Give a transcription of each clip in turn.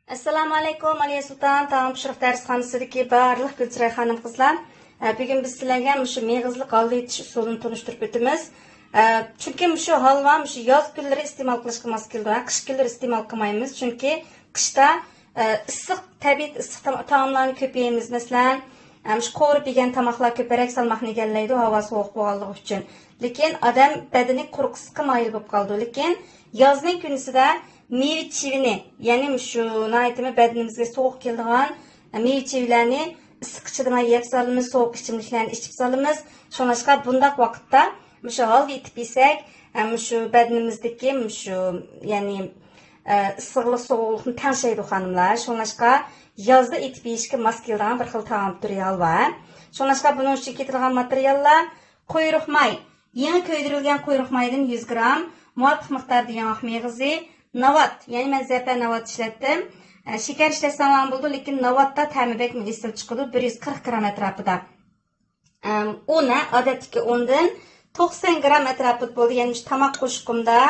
Assalomu alaykum, Aliya Sultan taom pishiriq darsxonasidagi barliq Gulchiroy xonim qizlar. Bugun biz sizlarga shu meg'izli halva etish usulini tanishtirib o'tamiz. Chunki shu halva yoz kunlari iste'mol qilishga mos keladi. Qish kunlari iste'mol qilmaymiz, chunki qishda issiq tabiiy issiq taomlarni ko'p yeymiz. Masalan, shu qo'rib yegan tomoqlar ko'proq salmoqni egallaydi, havo sovuq bo'lganligi uchun. Lekin odam badani quruqsiqqa moyil bo'lib qoldi. Lekin yozning kunisida meyve çivini, yani şu nayetimi bedenimizge soğuk keldiğen meyve çivilerini ısık içinden yiyip salımız, soğuk içimliklerini içip salımız. Şonlaşka bundak vakitte şu halga itip yesek, şu bedenimizdeki şu yani ısıqlı soğuğluğunu tanışaydı hanımlar. Şonlaşka yazda itip yiyişke mas keldiğen bir xil taam türü halva. Şonlaşka bunun için ketilgen materyallar kuyruk may. Yeni köydürülgen kuyruk maydan 100 gram, muvaffaq miqdarda yanıq meğizi, navat, yani ben zaten navat işlettim. Şeker işletsem buldu, lekin navatta təmibek milisil çıkıdı 140 gram etrafıda. Ona adetteki ondan 90 gram etrafı buldu. Yani tamak kuşkumda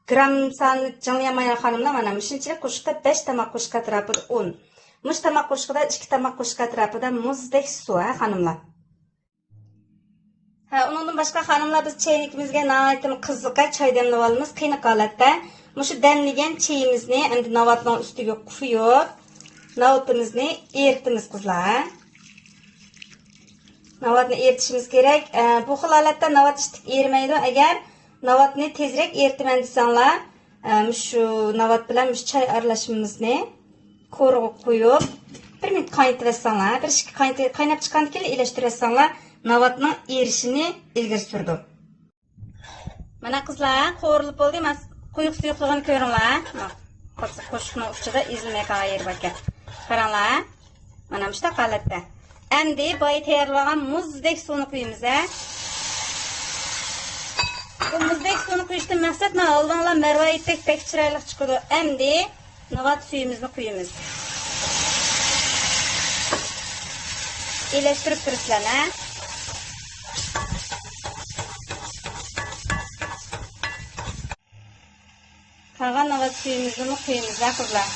gram sanı canlayamayan hanımla bana mişinçilik kuşukta 5 tamak kuşuk etrafıda un. Mış tamak kuşukda 2 tamak kuşuk etrafıda muzdek su hanımlar. Ondan başka hanımlar biz çaynikimizge navatim kızlığa çay demlep alımız kıynak halatda. Şu demlegen çayimizni endi navatlan üstüge kuyup, navatimizni eritimiz kızlar. Navatni eritishimiz gerek. Bu xil holatda navat ishtik erimeydi. Eğer navatni tezrek eritimen desanglar, şu navat bilan çay aralashimizni ko'rg'ib qo'yib, 1 minut qaynatib olsanglar, bir ikki qaynab chiqqandan keyin ilashtirib olsanglar, navatning erishini ilgari surdi. Mana qizlar, qo'rilib bo'ldi. Mas quyuq suyuqligini ko'ringlar. Qo'shiqning uchida ezilmay qolgan ekan. Qaranglar. Mana shunday holatda. Endi boya tayyorlagan muzdek suvni quyamiz. Bu muzdek suvni quyishdan maqsad mana oldinglar marvaitdek pek chiroyli chiqadi. Endi navat suyimizni quyamiz. Elashtirib turibsizlar. Kalan navat suyumuzni quyamiz qizlar.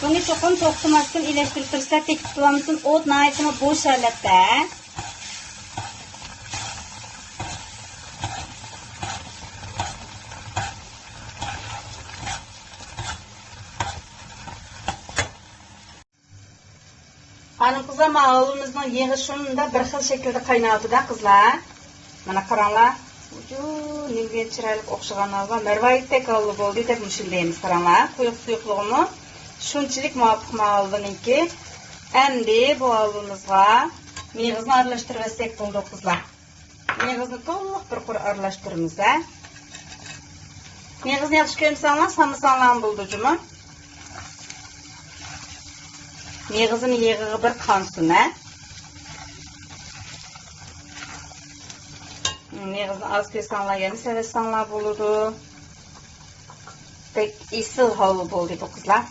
Buni cho'qim to'xtamasdan elashtirib tursa tek tutamizdan o't naytini bo'sh holatda. Hanım kızlar, mağlumuzun yığışında bir xil şekilde qaynatıda kızlar. Mana qaranglar. Nega chiroyli o'xshagan halva, marvaitdek halva bo'ldi deb mushundaymiz. Qaranglar, quyuq suyuqligini shunchalik muvofiq halvaniki. Endi bu halvamizga meg'izni aralashtirib olsak bo'ldi qizlar. Meg'izni to'liq bir qur aralashtiramiz. Meg'izni yaxshi ko'rsanglar, samasanlar bo'ldi juma. Meg'izini yig'ig'i bir qonsin. Meg'izni az ko'rsanlar, yana sevsanlar bo'ladi. Pek isil halva bo'ldi bu qizlar.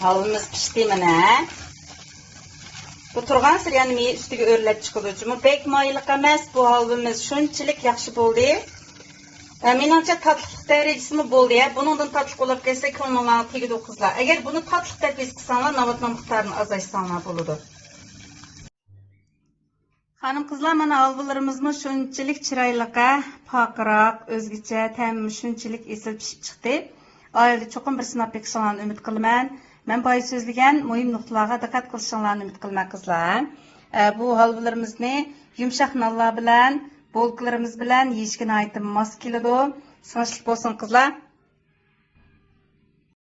Halvamiz pishdi mana. Bu turgan sir yani ustiga o'rlab chiqadi. Juma pek moyiliq emas, bu halvamiz shunchalik yaxshi bo'ldi. Menimcha tatliq darajasimi bo'ldi. Buningdan tatliq bo'lib kelsa, ko'ngillarga tegadi qizlar. Agar buni tatliq deb his qilsanglar, navatning miqdorini azaytsanlar bo'ladi. Hanım kızlar, mana halvalarımızın şunçilik chiroyliqa, poqiroq, o'zgacha, ta'mi shunchalik esil pishib chiqdi. Oilada cho'qim bir sinab bekishinglarni umid qilaman. Men boy so'zlagan muhim nuqtalarga diqqat qilishinglarni umid qilaman qizlar. Bu halvalarimizni yumshoq nonlar bilan, bolkalarimiz bilan yeyishga aytib mos keladi. Sinishlik bo'lsin qizlar.